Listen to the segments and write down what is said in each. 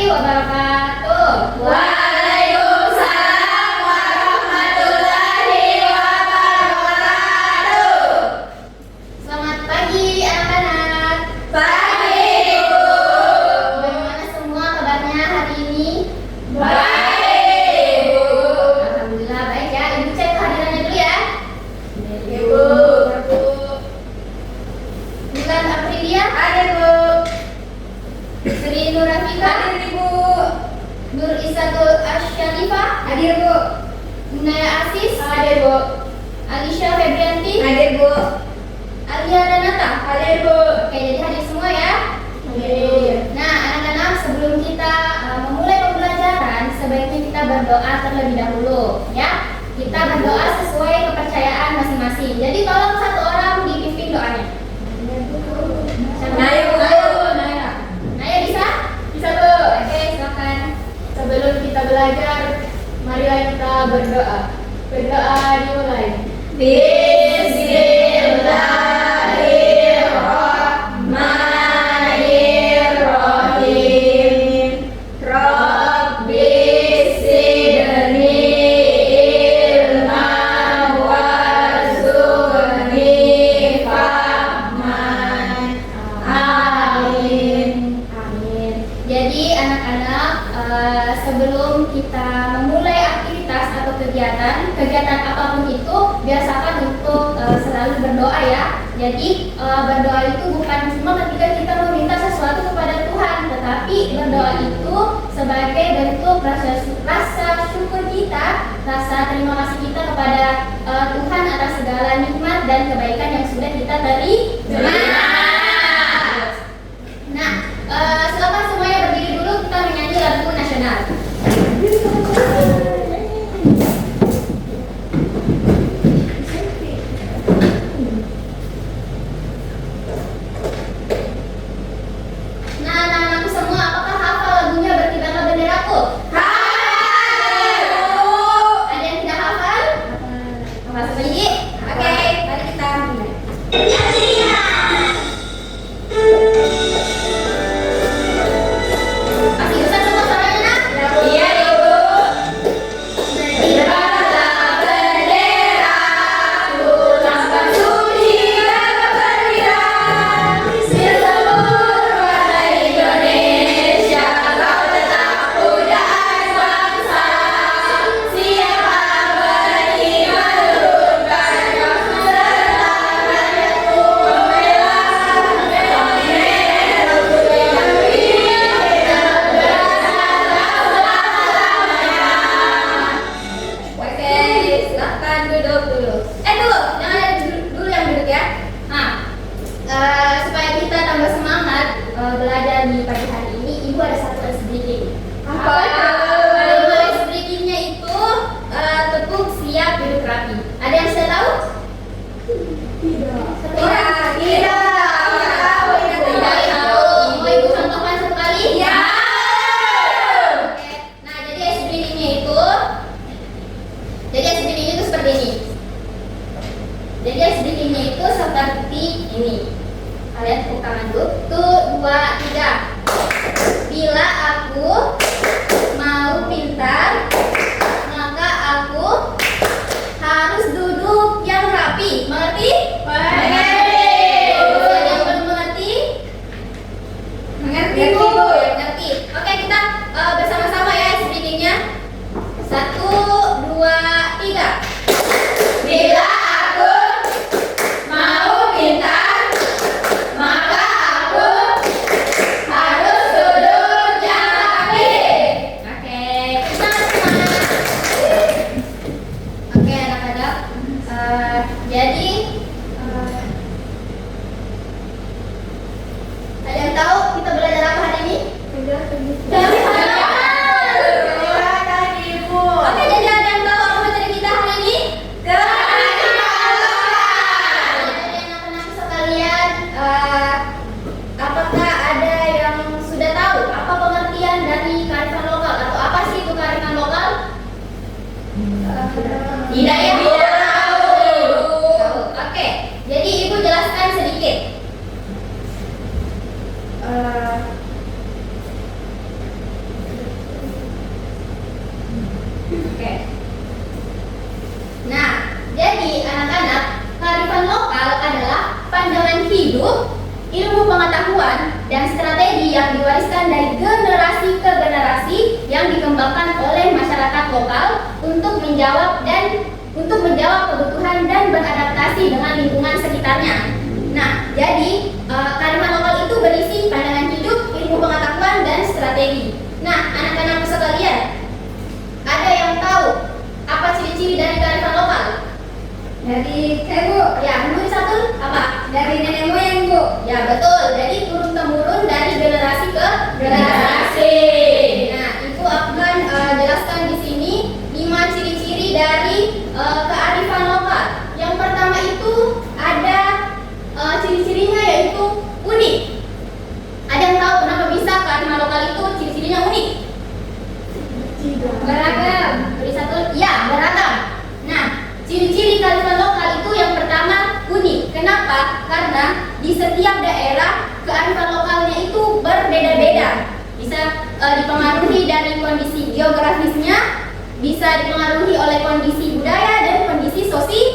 wabarakatuh. Waalaikumsalam warahmatullahi wabarakatuh. Selamat pagi anak-anak. Pagi, Ibu. Bagaimana semua kabarnya hari ini? Baik, Ibu. Alhamdulillah baik ya. Ibu cek kehadirannya dulu ya. Ibu. Bulan Aprilia, Ada, Bu. Sri Nurafika, Hadir, Ibu. Nur Isatul Asyarifah, Hadir, Bu. Munaya Asis, Hadir, Bu. Alisha Febrianti, Hadir, Bu. Alia Renata. Hadir, Bu. Oke, jadi hadir semua ya. Hadir. Nah, anak-anak, sebelum kita memulai pembelajaran, sebaiknya kita berdoa terlebih dahulu, ya. Kita berdoa sesuai kepercayaan masing-masing. Jadi tolong satu orang dipimpin doanya. Naya, Bu. Naya. Naya bisa? Bisa, Bu. Oke, silakan. Sebelum kita belajar, marilah kita berdoa. Berdoa dimulai. Bismillahirrahmanirrahim. Rabbi zidni ilman warzuqni fahman. Amin. Amin. Jadi anak-anak, sebelum kita memulai aktivitas atau kegiatan apapun itu, biasakan untuk selalu berdoa ya. Jadi berdoa itu bukan cuma ketika kita meminta sesuatu kepada Tuhan, tetapi berdoa itu sebagai bentuk rasa syukur kita, rasa terima kasih kita kepada Tuhan atas segala nikmat dan kebaikan yang sudah kita terima. Nah, silakan semuanya berdiri dulu, kita menyanyi lagu nasional. Nah, anak-anakku semua, apakah hafal lagunya Berkibarlah Benderaku? Ada yang tidak hafal? Hafal sendiri? Oke, mari kita mulai. Masih bisa semua suaranya, nak? Iya, Ibu. Berkibarlah Benderaku, lambang suci kemerdekaan. Di seluruh warna Indonesia, kau tetap pujaan bangsa. Siapa berani menurunkan kau serta rakyatku membela merah putih Oke, silakan duduk dulu. Dulu, jangan ada dulu yang duduk ya. Nah, supaya kita tambah semangat belajar di pagi hari ini, Ibu ada satu ice breaking. Apa itu? Kalau ice breakingnya itu tepuk siap duduk rapi. Ada yang sudah tahu? Satu orang? Tidak. Tidak tahu. Mau Ibu contohkan satu kali? Ya. Oke. Nah, jadi ice breakingnya itu seperti ini. Jadi ice breakingnya itu seperti ini. Kalian tepuk tangan dulu. 1, 2, 3. Bila aku mau pintar, maka aku harus duduk yang rapi. Mengerti? Mengerti. Ada yang belum mengerti? Mengerti, Bu. Mengerti. Oke, kita bersama-sama ya ice breakingnya. 1, 2, 3. Bila aku mau pintar, maka aku harus duduk yang rapi. Oke, kita semangat. Oke, anak-anak. Jadi ada yang tahu kita belajar apa hari ini? Oke, jadi ada yang tahu apa materi kita hari ini? Jadi anak-anak sekalian, apakah ada yang sudah tahu apa pengertian dari kearifan lokal atau apa sih itu kearifan lokal? Tidak ya? Tahu. Oke, jadi Ibu jelaskan sedikit. pengetahuan dan strategi yang diwariskan dari generasi ke generasi yang dikembangkan oleh masyarakat lokal untuk menjawab kebutuhan dan beradaptasi dengan lingkungan sekitarnya. Nah, jadi kearifan lokal itu berisi pandangan hidup, ilmu pengetahuan, dan strategi. Nah, anak-anakku sekalian, ada yang tahu apa ciri-ciri dari kearifan lokal? Dari Bu. Ya, menurut satu apa? Dari nenek moyang Bu. Ya, betul. Jadi turun temurun dari generasi ke generasi. Nah, ibu akan jelaskan di sini 5 ciri-ciri dari kearifan lokal. Yang pertama itu ada ciri-cirinya yaitu unik. Ada yang tahu kenapa bisa kearifan lokal itu ciri-cirinya unik? Beragam. Beri satu, ya beragam. Nah, ciri-ciri kearifan lokal itu yang pertama unik. Kenapa? Karena di setiap daerah kearifan lokalnya itu berbeda-beda. Bisa dipengaruhi dari kondisi geografisnya, bisa dipengaruhi oleh kondisi budaya dan kondisi sosial.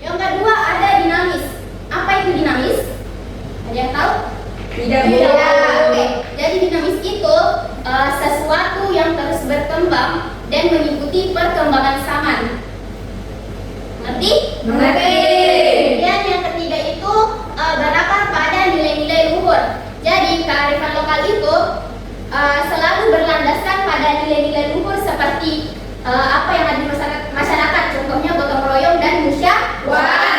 Yang kedua ada dinamis. Apa itu dinamis? Ada yang tahu? Tidak Bu. Oke. Jadi dinamis itu sesuatu yang terus berkembang dan mengikuti perkembangan zaman. Ngerti? Mengerti. Kemudian yang ketiga itu berakar pada nilai-nilai luhur. Jadi kearifan lokal itu selalu berlandaskan pada nilai-nilai luhur seperti apa yang ada di masyarakat. Contohnya gotong royong dan musyawarah.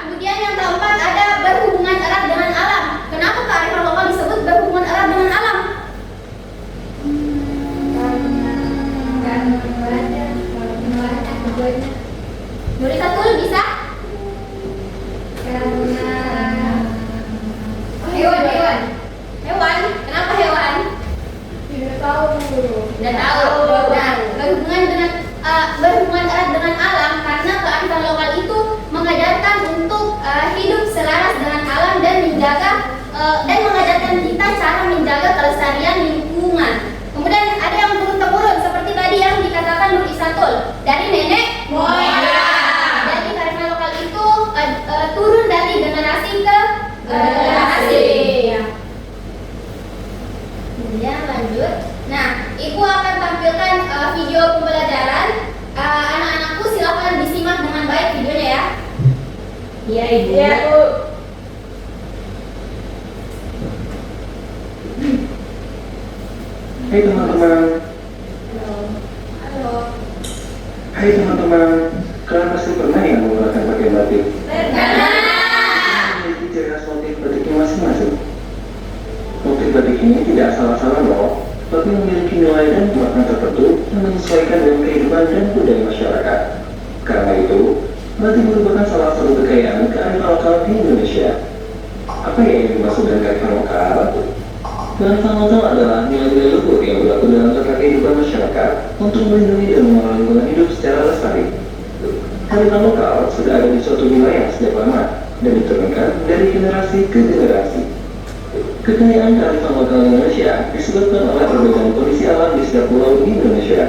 Kemudian yang keempat ada berhubungan erat dengan alam. Kenapa kearifan lokal disebut berhubungan erat dengan alam? Nulis satu bisa? Hewan. Hewan? Kenapa hewan? Tidak tahu. Sudah tahu. Nah, berhubungan erat dengan alam karena kearifan lokal itu mengajarkan untuk hidup selaras dengan alam dan mengajarkan kita cara menjaga kelestarian lingkungan. Kemudian ada yang turun temurun seperti tadi yang dikatakan Nur Isatul dari nenek moyang. Jadi kearifan lokal itu turun dari generasi ke generasi. Kemudian lanjut. Nah, ibu akan tampilkan video pembelajaran. Anak-anakku silakan disimak dengan baik videonya ya. Iya Ibu. Iya Bu. Hai teman-teman. Halo. Hai teman-teman. Kalian pasti pernah ya menggunakan pakaian batik? Pernah. Memiliki ciri khas motif batiknya masing-masing. Motif batik ini tidak salah-salah loh, tapi memiliki nilai dan makna tertentu yang menyesuaikan dengan kehidupan dan budaya masyarakat. Karena itu, batik merupakan salah satu kekayaan kearifan lokal di Indonesia. Apa yang dimaksud dengan kearifan lokal? Kearifan lokal adalah nilai-nilai luhur yang berlaku dalam tata kehidupan masyarakat untuk melindungi dan mengelola lingkungan hidup secara lestari. Kearifan lokal sudah ada di suatu wilayah sejak lama dan diturunkan dari generasi ke generasi. Kekayaan kearifan lokal Indonesia disebabkan oleh perbedaan kondisi alam di setiap pulau di Indonesia.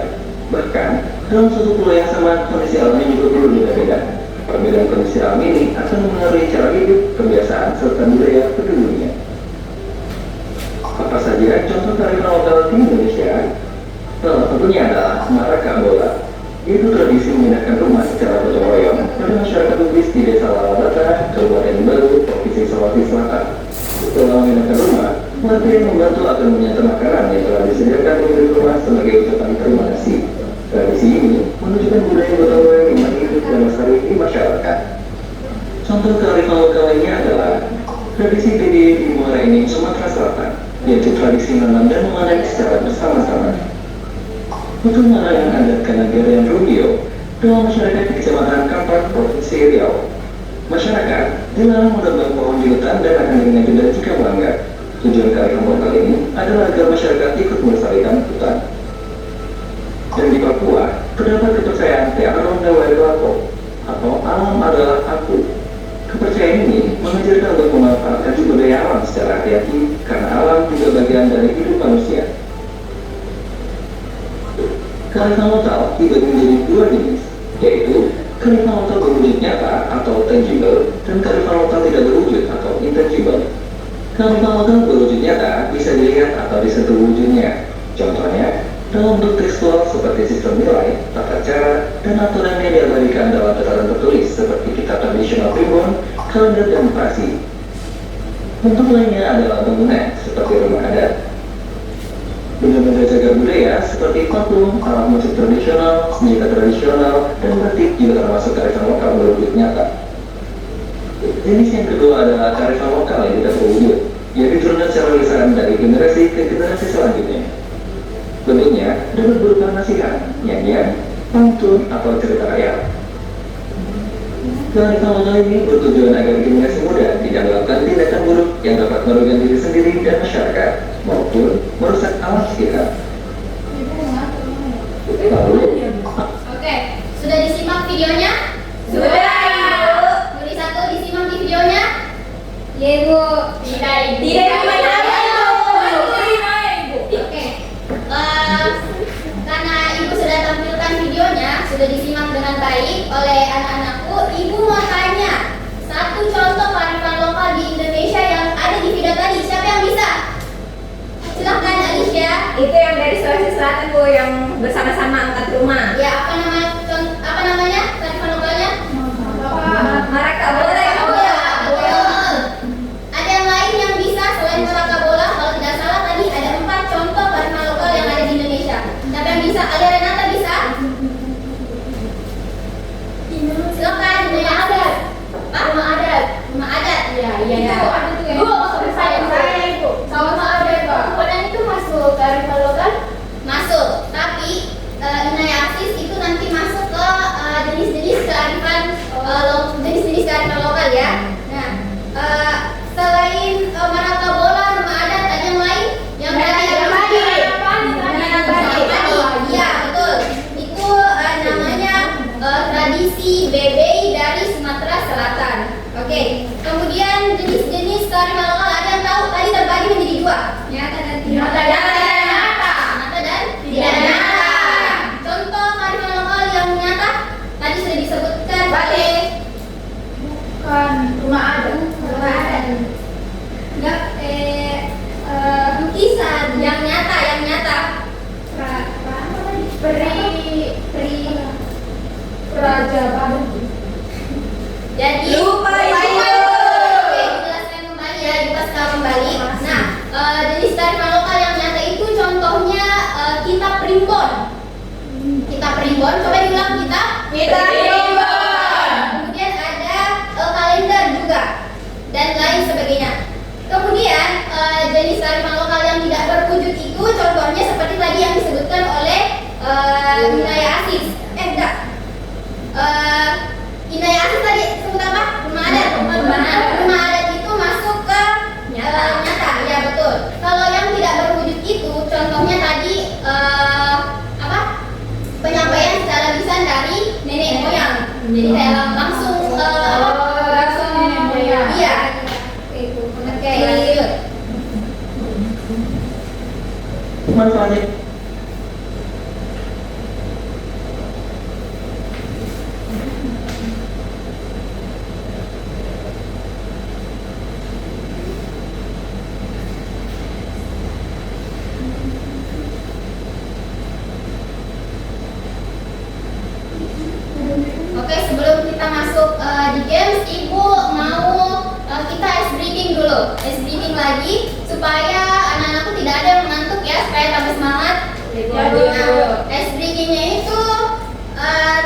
Bahkan, dalam suatu pulau yang sama, kondisi alamnya juga berbeda-beda. Perbedaan kondisi alam ini akan mempengaruhi cara hidup, kebiasaan, serta budaya penduduknya. Apa saja contoh kearifan lokal di Indonesia? Salah satunya adalah Maraka Bola, yaitu tradisi memindahkan rumah secara gotong royong pada masyarakat Bugis di Desa Lalabata, Kabupaten Baru, Provinsi Sulawesi Selatan. Setelah memindahkan rumah, warga yang membantu akan menyantap makanan yang telah disediakan di rumah sebagai ucapan terima kasih. Tradisi ini menunjukkan budaya gotong royong yang masih hidup dan lestari di masyarakat. Contoh kearifan lokal lainnya adalah tradisi PDI di Muara Enim, Sumatera Selatan, yaitu tradisi menanam dan memanen secara bersama-sama. Untuk menanam adat Kanagara dan Rubio dalam masyarakat di Kecamatan Kampar, Provinsi Riau. Masyarakat dilarang menebang pohon di hutan dan akan dikenai denda jika melanggar. Tujuan kearifan lokal ini adalah agar masyarakat ikut melestarikan hutan. Dan di Papua, terdapat kepercayaan Te Aron Dawailako atau alam adalah aku. Kepercayaan ini mengajarkan untuk memanfaatkan sumber daya alam secara hati-hati karena alam juga bagian dari hidup manusia. Kearifan lokal dibagi menjadi dua jenis, yaitu kearifan lokal berwujud nyata atau tangible dan kearifan lokal tidak berwujud atau Kearifan lokal berwujud nyata bisa dilihat atau disentuh wujudnya. Contohnya, dalam bentuk tekstual seperti sistem nilai, tata cara, dan aturan yang diabadikan dalam tataran tertulis seperti kitab tradisional primbon, kalender, dan prasi. Bentuk lainnya adalah bangunan seperti rumah adat. Benda-benda cagar budaya seperti patung, alat musik tradisional, senjata tradisional, dan batik juga termasuk kearifan lokal berwujud nyata. Jenis yang kedua adalah kearifan lokal yang tidak berwujud, yaitu diturunkan secara lisan dari generasi ke generasi selanjutnya. Bentuknya dapat berupa nasihat, nyanyian, pantun, atau cerita rakyat. Kearifan lokal ini bertujuan agar generasi muda tidak melakukan tindakan buruk yang dapat merugikan diri sendiri dan masyarakat, maupun merusak alam sekitar. Lalu, Oke, sudah disimak videonya? Sudah, Ibu. Muri 1 disimak di videonya? Iya, Ibu. Tidak, Tidak gimana, Ibu? Oke, karena Ibu sudah tampilkan videonya, sudah disimak dengan baik oleh anak-anakku, Ibu mau tanya satu contoh kearifan lokal di Indonesia yang ada di video tadi. Siapa yang bisa? Silahkan Alicia. Itu yang dari Sulawesi Selatan, Bu, yang bersama-sama angkat rumah. Ya, apa namanya kearifan lokalnya? Maraka bola, Ibu. Oh ya, betul. Ada yang lain yang bisa selain Maraka bola? Kalau tidak salah tadi ada 4 contoh kearifan lokal yang ada di Indonesia. Siapa yang bisa? Ada Renata bisa? Silakan. Rumah adat. Rumah adat. Rumah adat. Iya. Itu ada tuh ya. Saya Ibu. Sama adat, Pak. Kemudian itu masuk kearifan lokal? Masuk. Tapi Inaya Aksis itu nanti masuk ke jenis-jenis kearifan jenis-jenis kearifan lokal ya. Nah, selain Maraka bola, rumah adat, ada yang lain? Yang tadi Iya, betul. Itu namanya tradisi bebei dari Sumatera Selatan. Oke. Kemudian jenis-jenis kearifan lokal ada yang tahu? Tadi terbagi menjadi 2. Nyata dan tidak nyata. Nyata dan tidak nyata. Contoh kearifan lokal yang nyata tadi sudah disebutkan oleh Rumah adat. Enggak, lukisan yang nyata. Peradaban. Jadi Lupa, Ibu. Oke, dijelaskan kembali ya, dipaskan kembali. Nah, jenis kearifan lokal yang nyata itu contohnya kitab primbon. Kitab primbon, coba diulang kitab. Kemudian ada kalender juga dan lain sebagainya. Kemudian jenis kearifan lokal yang tidak berwujud itu contohnya seperti tadi yang disebutkan oleh Inaya Asis. Inaya Asis tadi sebut apa? Rumah adat. Rumah adat itu masuk ke nyata. Ya betul. Kalau yang tidak berwujud itu contohnya tadi penyampaian secara lisan dari nenek moyang. Jadi kayak langsung nenek moyang. Iya. Oke, lanjut. manfaatnya Oke, sebelum kita masuk di games, Ibu mau kita ice breathing dulu. Ice breathing lagi supaya anak-anakku tidak ada yang mengantuk ya, supaya tambah semangat. Nah, ice breathingnya itu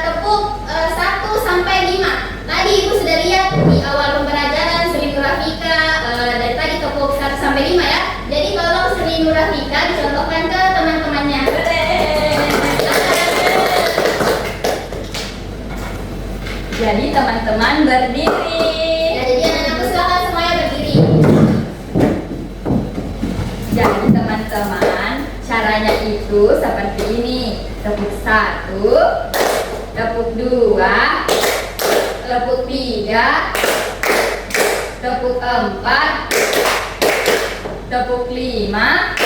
tepuk 1 sampai 5. Tadi Ibu sudah lihat di awal pembelajaran Sri Nurafika dari tadi tepuk 1 sampai 5 ya. Jadi tolong Sri Nurafika dicontohkan ke teman-temannya. Jadi teman-teman berdiri. Ya, jadi anak-anakku silakan semuanya berdiri. Jadi teman-teman, caranya itu seperti ini. Tepuk 1, tepuk 2, tepuk 3, tepuk 4, tepuk 5.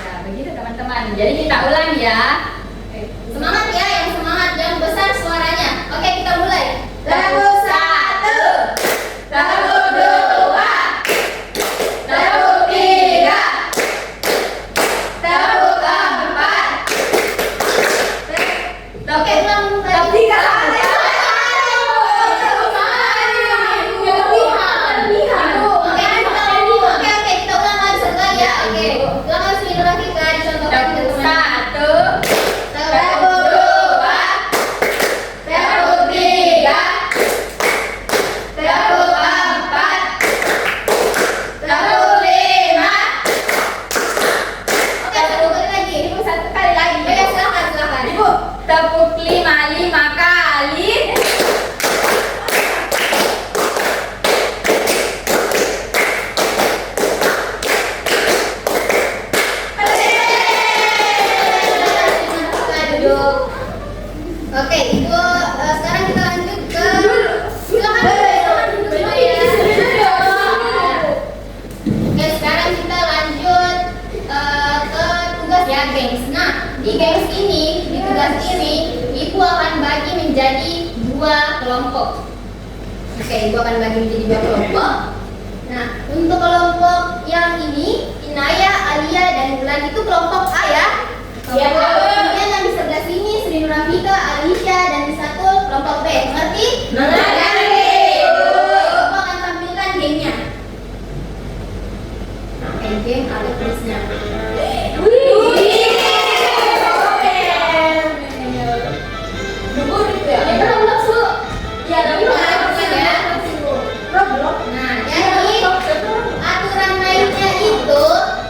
Ya, begitu teman-teman. Jadi kita ulang ya. Semangat ya, yang semangat, yang besar suaranya. Oke, kita mulai. Tepuk 1, tepuk 2, gengs. Nah, di gengs ini, di tugas ini, Ibu akan bagi menjadi 2 kelompok. Oke, Ibu akan bagi menjadi 2 kelompok. Nah, untuk kelompok yang ini, Inaya, Alia, dan Bulan itu kelompok A ya. Iya, Bu. Kemudian yang di sebelah sini, Sri Nurafika, Alicia, dan Misatul kelompok B. Mengerti? Mengerti, Bu. Ibu akan tampilkan gengnya. Nah, geng ada tulisnya. Nah, jadi aturan mainnya itu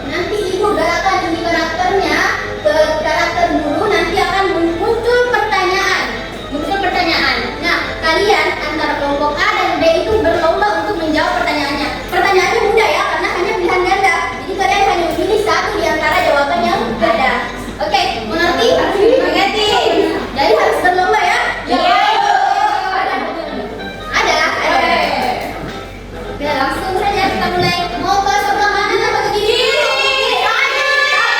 nanti Ibu gerakan demi karakternya ke karakter dulu, nanti akan muncul pertanyaan. Nah, kalian antara kelompok A dan B itu berlomba untuk menjawab pertanyaannya. Pertanyaannya mudah ya, karena hanya pilihan ganda. Jadi kalian hanya memilih satu di antara jawaban yang ada. Oke, mengerti? Mengerti. Jadi harus berlomba ya. Iya. Ada. Oke, langsung saja kita mulai. Mau ke sebelah mana atau ke kiri? Kanan, kiri.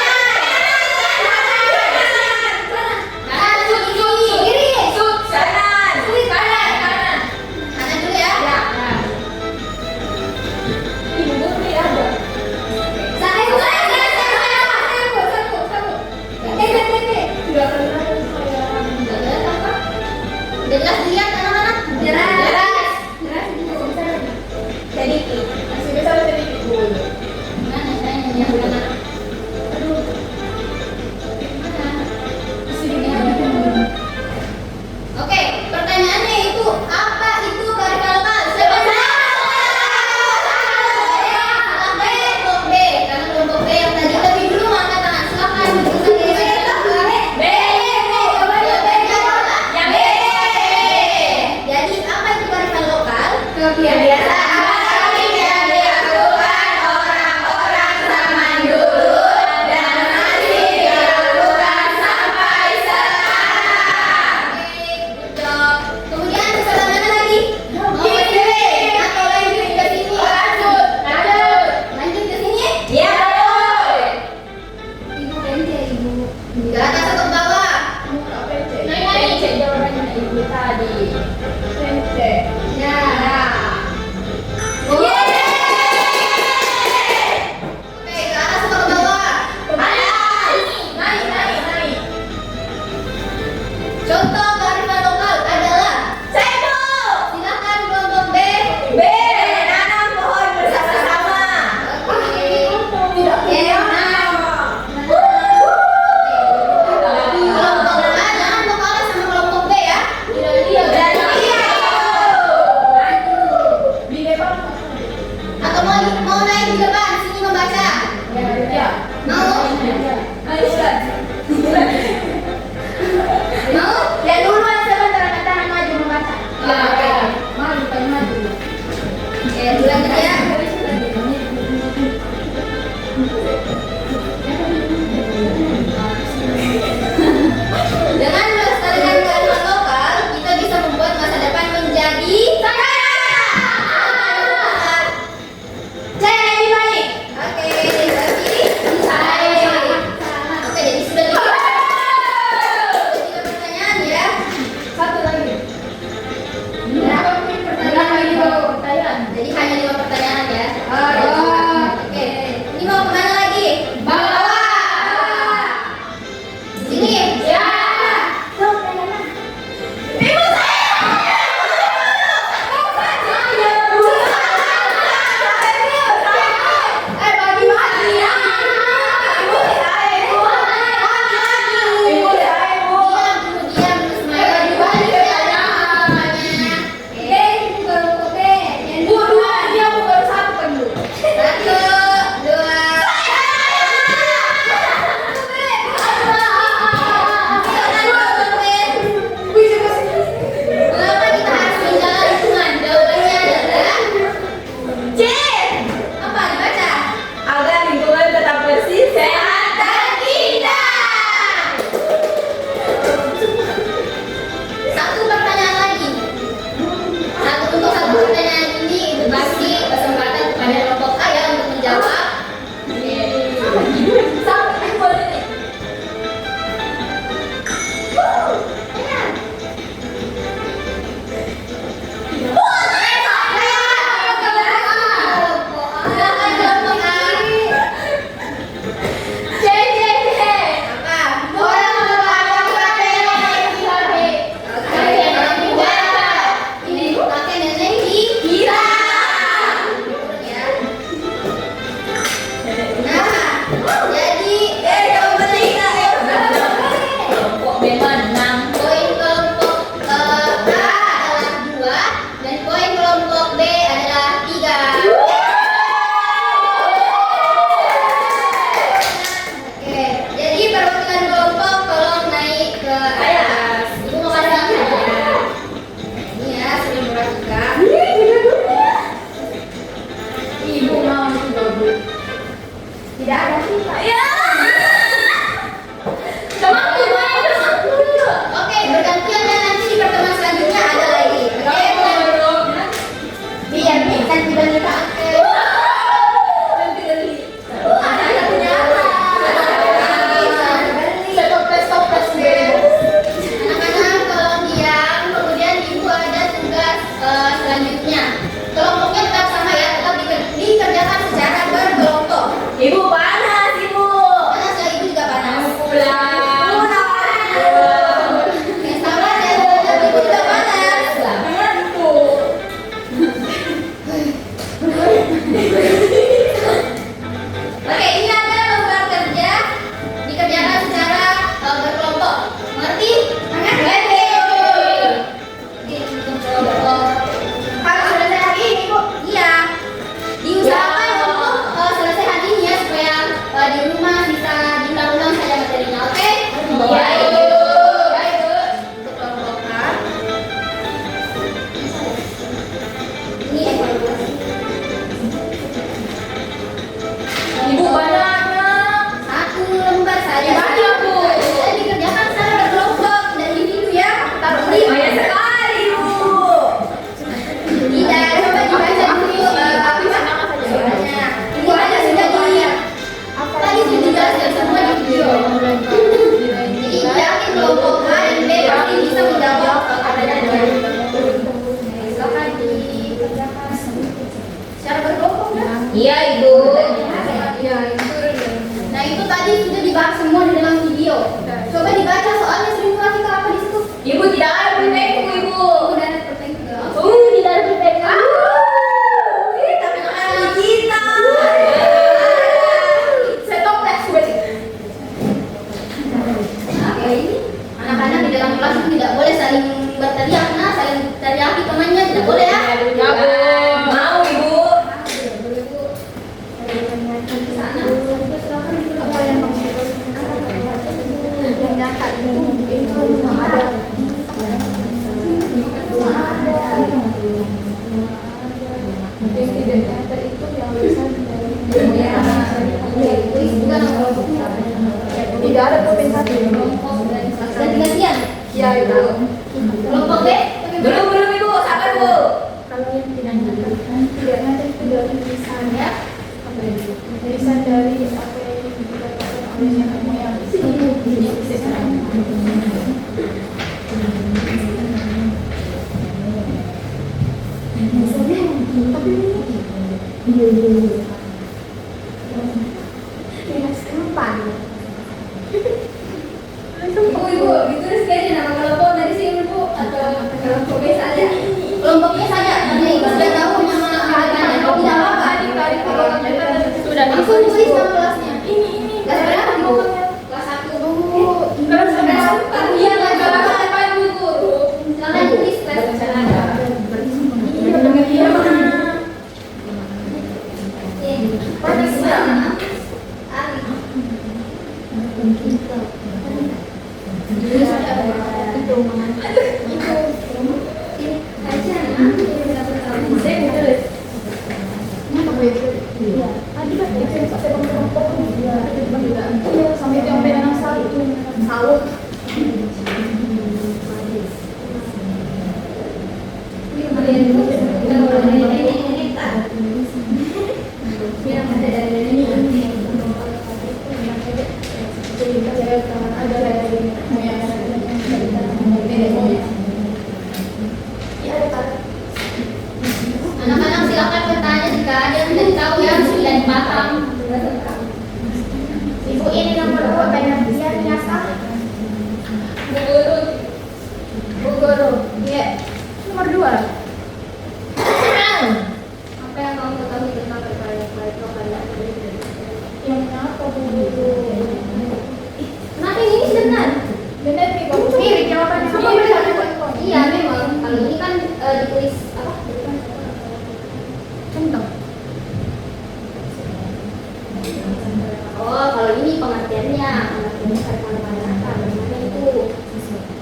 Kanan. Kanan dulu ya. Jelas dilihat anak-anak? Jelas. Gimana caranya ya, anak-anak? Oke, pertanyaannya itu apa itu kearifan lokal? Siapa kelompok B, karena kelompok B yang tadi lebih dulu angkat tangan. Silakan Yang B. Jadi apa itu kearifan lokal? Kebiasaan yang dilakukan orang-orang zaman dulu dan masih dilakukan sampai sekarang. Oke, good job. Kemudian ke sebelah mana lagi? Mau ke Kiri. sini atau lanjut ke sini? Lanjut. Lanjut ke sini? Iya, betul. Ibu pence, Ibu. Ke atas atau ke bawah? Naik jawabannya Ibu tadi. Ya. Yeay. Oke, ke atas atau ke bawah? Naik. Contoh kearifan lokal adalah Satu. silakan kelompok B. B. Nanam pohon bersama-sama. Oke. Iya. Kelompok A jangan mau kalah sama kelompok B ya. Atau mau naik di depan sini membaca. Mau? Mau? Ya duluan sebentar angkat tangan maju membaca. Oke. Oke, bulan gitu ya. Dengan melestarikan kearifan lokal, kita bisa membuat masa depan menjadi Saya lagi balik. Oke, berarti Oke, jadi sudah tiga pertanyaan ya. Satu lagi. Jadi hanya 5 pertanyaan ya. Oh. Oke, ini mau kemana lagi? Bawah. Sini. Ya. Diam dulu semuanya. Satu, dua. Mengapa kita harus menjaga lingkungan? Jawabannya adalah apa? Dibaca. Agar lingkungan tetap bersih, sehat, dan indah. Satu pertanyaan lagi. Untuk satu pertanyaan ini Ibu kasih kesempatan kepada kelompok A ya untuk menjawab. Iya, Ibu. Nah, itu tadi sudah dibahas semua di dalam video. Coba dibaca soalnya sering lagi ke apa di situ. Ibu tidak ada pulpenku, Ibu. Udah ada pertanyaan juga. Tidak ada pulpenku. Kita mengenali kita. Stop dah, coba sih. Oke, ini anak-anak di dalam kelas itu tidak boleh saling berteriak, nah saling teriaki temannya tidak boleh ya. Ya, Bu. Mau, Ibu. Tidak ada kompensasi. Ganti-gantian. Ya, Ibu. Kelompok B? Belum, Ibu. Sabar, Bu. Kalau yang tidak nyatakan tidak nyata itu dari tulisannya tulisan dari apa yang dikatakan oleh nenek moyang Ibu, ditulis kayaknya nama kelompok dari sini, Bu, atau kelompok B saja? Kelompok B saja, karena Ibu sudah tahu nama kelompoknya. Kalau tidak apa-apa, sudah langsung tulis nama kelasnya. Ini. Kelas berapa, Bu? Kelas 1. Kelas 1. Iya, kelas 1. Bu. Silakan tulis kelas berapa. sampai itu yang beda anak sawut ada dari moyang nenek moyang. Anak-anak silakan bertanya jika ada yang tidak tahu ya, sudah dipaham. Ibu ini nomor 2 banyak dia biasa. Bu Guru. Iya. Nomor 2 Apa yang kamu ketahui tentang proyek lokal? yang apa Bu Guru? Kenapa yang ini benar? Benar nih Bu. Mirip jawabannya sama Mirip. benar. Iya memang. Kalau ini kan ditulis apa? Contoh. Oh, kalau ini pengertiannya bagaimana itu?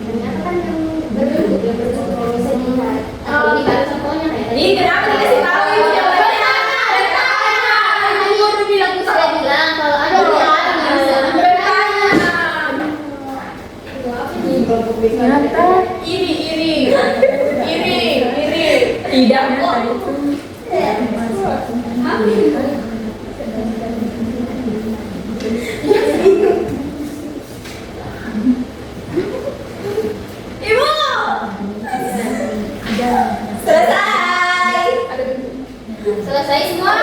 Ternyata kan yang berbentuk kalau bisa dilihat. Kalau ini baru contohnya kayak tadi. Ih, kenapa dikasih tahu, Ibu? Jawabannya. Tadi udah bilang saya bilang kalau ada yang bisa bertanya. Ternyata Iri. Tidak, Bu. Ibu. Selesai. Selesai semua?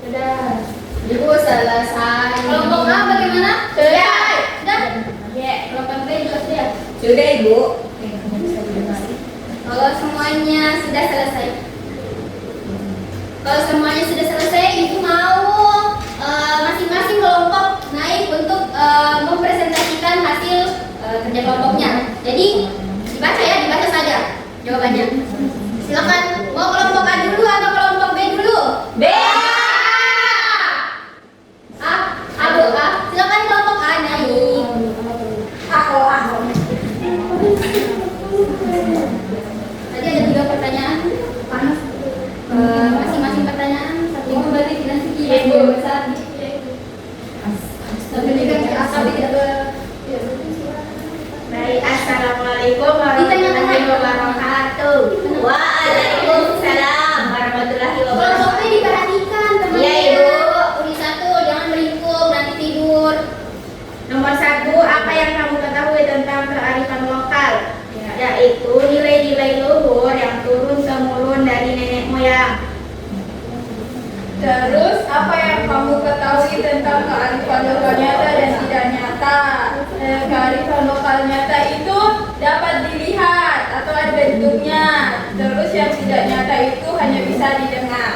Sudah. Ibu selesai. Kelompok A bagaimana? Sudah. Sudah? Ya, kelompok B juga sudah. Sudah, Ibu. Kalau semuanya sudah selesai. Kalau semuanya sudah selesai, Ibu mau masing-masing kelompok naik untuk mempresentasikan hasil kerja kelompoknya. Jadi dibaca saja jawabannya. Silakan. Mau kelompok A dulu atau kelompok B dulu? B. A. Silakan kelompok A naik. Aku. Tadi ada 3 pertanyaan. Panas. Masing-masing pertanyaan satu berarti tidak sekian besar. Tapi tidak asal tidak Baik, assalamualaikum warahmatullahi wabarakatuh. Waalaikumsalam warahmatullahi Kelompok wabarakatuh. B diperhatikan teman-teman. Iya, Ibu. Tulis 1, jangan melingkup nanti tidur. Nomor 1, apa yang kamu ketahui tentang kearifan lokal? Yaitu nilai-nilai luhur yang turun-temurun dari nenek moyang. Terus, apa yang kamu ketahui tentang kearifan lokal nyata dan tidak nyata? Kearifan lokal nyata itu dapat dilihat atau ada bentuknya. Terus yang tidak nyata itu hanya bisa didengar.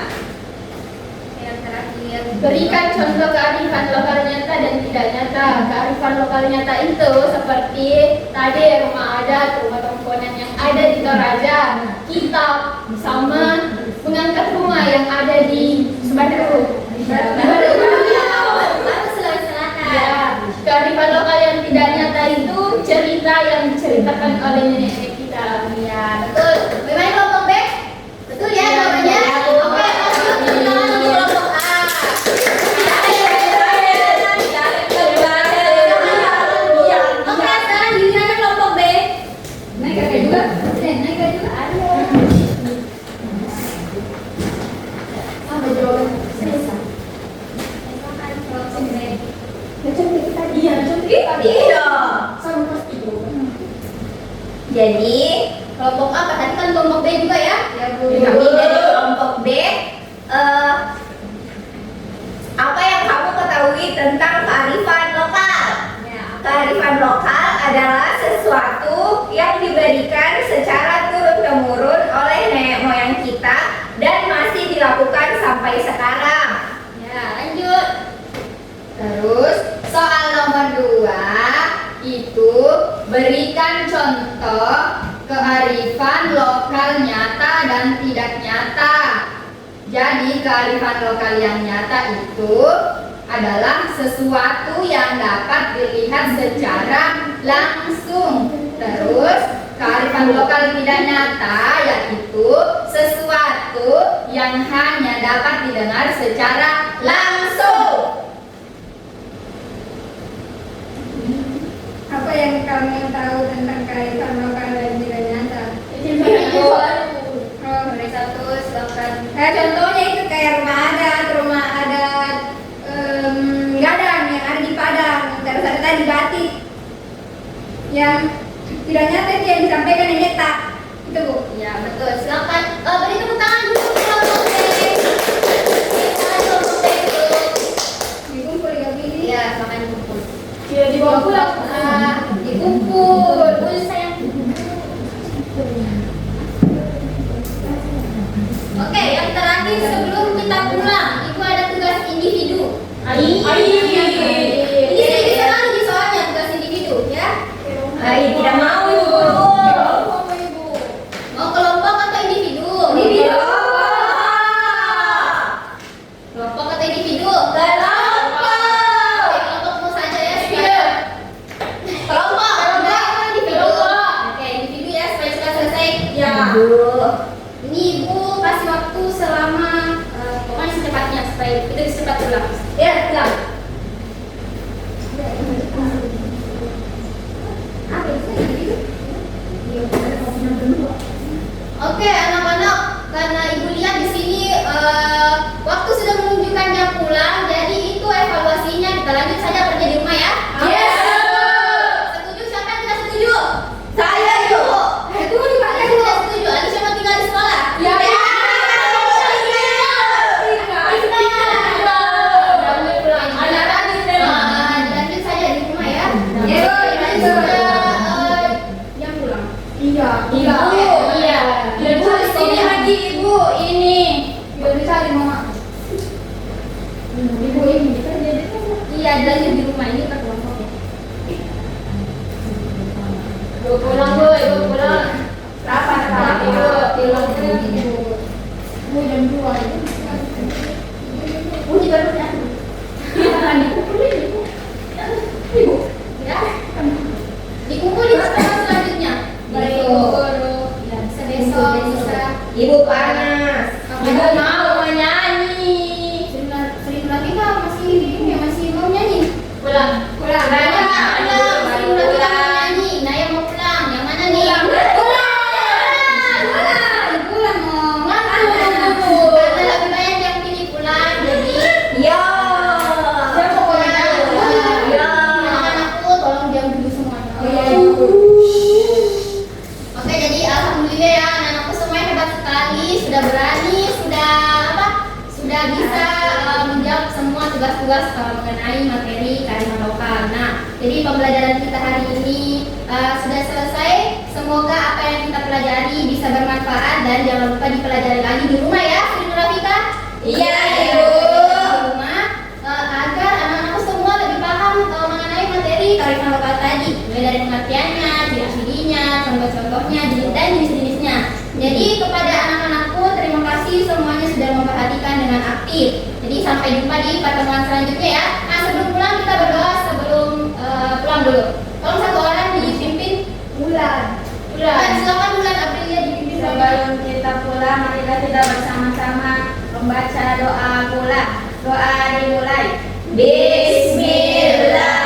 Yang terakhir, Berikan contoh kearifan lokal nyata dan tidak nyata. Kearifan lokal nyata itu seperti tadi rumah adat, rumah komponen yang ada di Toraja, kitab, sama mengangkat rumah yang ada di Bandung. Ya, kearifan lokal yang tidak nyata itu cerita yang diceritakan oleh nenek kita. ya betul. Bagaimana kelompok B? Betul ya jawabannya? Oke, lanjut ke kelompok A. Oke, sekarang giliran kelompok B. Naik kakak juga? Naik kakak juga? Ayo. Apa jawaban? Selesai. Contoh kita dia, contoh kita. Iya. Sama pasti jawaban. Jadi kelompok A tadi kan kelompok B juga ya? Ya, Bu. Kami dari kelompok B. Apa yang kamu ketahui tentang kearifan lokal? Kearifan lokal adalah sesuatu yang diberikan secara turun-temurun oleh nenek moyang kita dan masih dilakukan sampai sekarang. Ya, lanjut. Terus soal nomor 2 itu berikan contoh kearifan lokal nyata dan tidak nyata. Jadi kearifan lokal yang nyata itu adalah sesuatu yang dapat dilihat secara langsung. Terus kearifan lokal tidak nyata yaitu sesuatu yang hanya dapat didengar secara langsung. Apa yang kamu tahu tentang kearifan lokal dan tidak nyata? Nomor 1 silakan. Contohnya itu kayak rumah adat gadang yang ada di Padang, terus ada tadi batik. Yang tidak nyata itu yang disampaikan yang nyata. Itu Bu. Ya betul, silakan beri tepuk tangan dulu kelompok B. Silakan kelompok B dulu. Dikumpul ya begini. Ya, silakan dikumpul. Tidak dibawa pulang. Dikumpul, boleh sayang. Oke, yang terakhir sebelum kita pulang, itu ada tugas individu. Ini sering sekali soalnya tugas individu, ya. Tidak mau Ibu. Mau kelompok atau individu? Individu. Kelompok atau individu? Kelompok. Oke, kelompokmu saja ya. Sudah. Kelompok. Enggak, individu. Oke, individu ya supaya cepat selesai. Ya. Ini Ibu kasih waktu selama pokoknya secepatnya supaya kita bisa cepat pulang. Ya, pulang. Apa itu individu? Oke, anak-anak, karena Ibu lihat di sini waktu sudah menunjukkan jam pulang, jadi itu evaluasinya kita lanjut saja kerja di rumah ya. Yes. Setuju? Siapa yang tidak setuju? Saya Ibu. Itu juga saya tidak setuju. Lagi siapa tinggal di sekolah? Ya. Lanjut saja di rumah ya. Ya. Jam pulang. Iya. Iya. Iya. Ibu di sini lagi Ibu ini. Tidak bisa di mama. Ibu ini kita jadi. Iya, lanjut di rumah ini per kelompok ya. Ibu pulang Bu, ibu pulang. Rapat Ibu, pulang. Ibu jam 2 itu. Bu di baru ya. Ibu. Ya. Dikumpul di pertemuan selanjutnya. Baik, Gitu. Ibu. Ya, bisa besok bisa. Ibu panas. Ibu mau nyanyi. Sering lagi nggak masih mau nyanyi? Pulang. Pulang. Naya, Ada sering lagi nggak mau nyanyi. Naya mau pulang. Yang mana nih? Pulang. Pulang mau ngantuk. Karena lebih banyak yang pilih pulang, jadi Iya, tugas-tugas mengenai materi kearifan lokal. Nah, jadi pembelajaran kita hari ini sudah selesai. Semoga apa yang kita pelajari bisa bermanfaat dan jangan lupa dipelajari lagi di rumah ya, Sri Rafika. Iya, Ibu. Di rumah agar anak-anak semua lebih paham mengenai materi kearifan lokal tadi, mulai dari pengertiannya, ciri-cirinya, contoh-contohnya, dan jenis-jenisnya. Jadi kepada anak-anakku terima kasih semuanya sudah memperhatikan dengan aktif. Jadi sampai jumpa di pertemuan selanjutnya ya. Nah, sebelum pulang kita berdoa sebelum pulang dulu. Tolong satu orang dipimpin. Bulan. Silakan Bulan Aprilia dipimpin. Sebelum kita pulang, marilah kita bersama-sama membaca doa pula. Doa dimulai. Bismillah.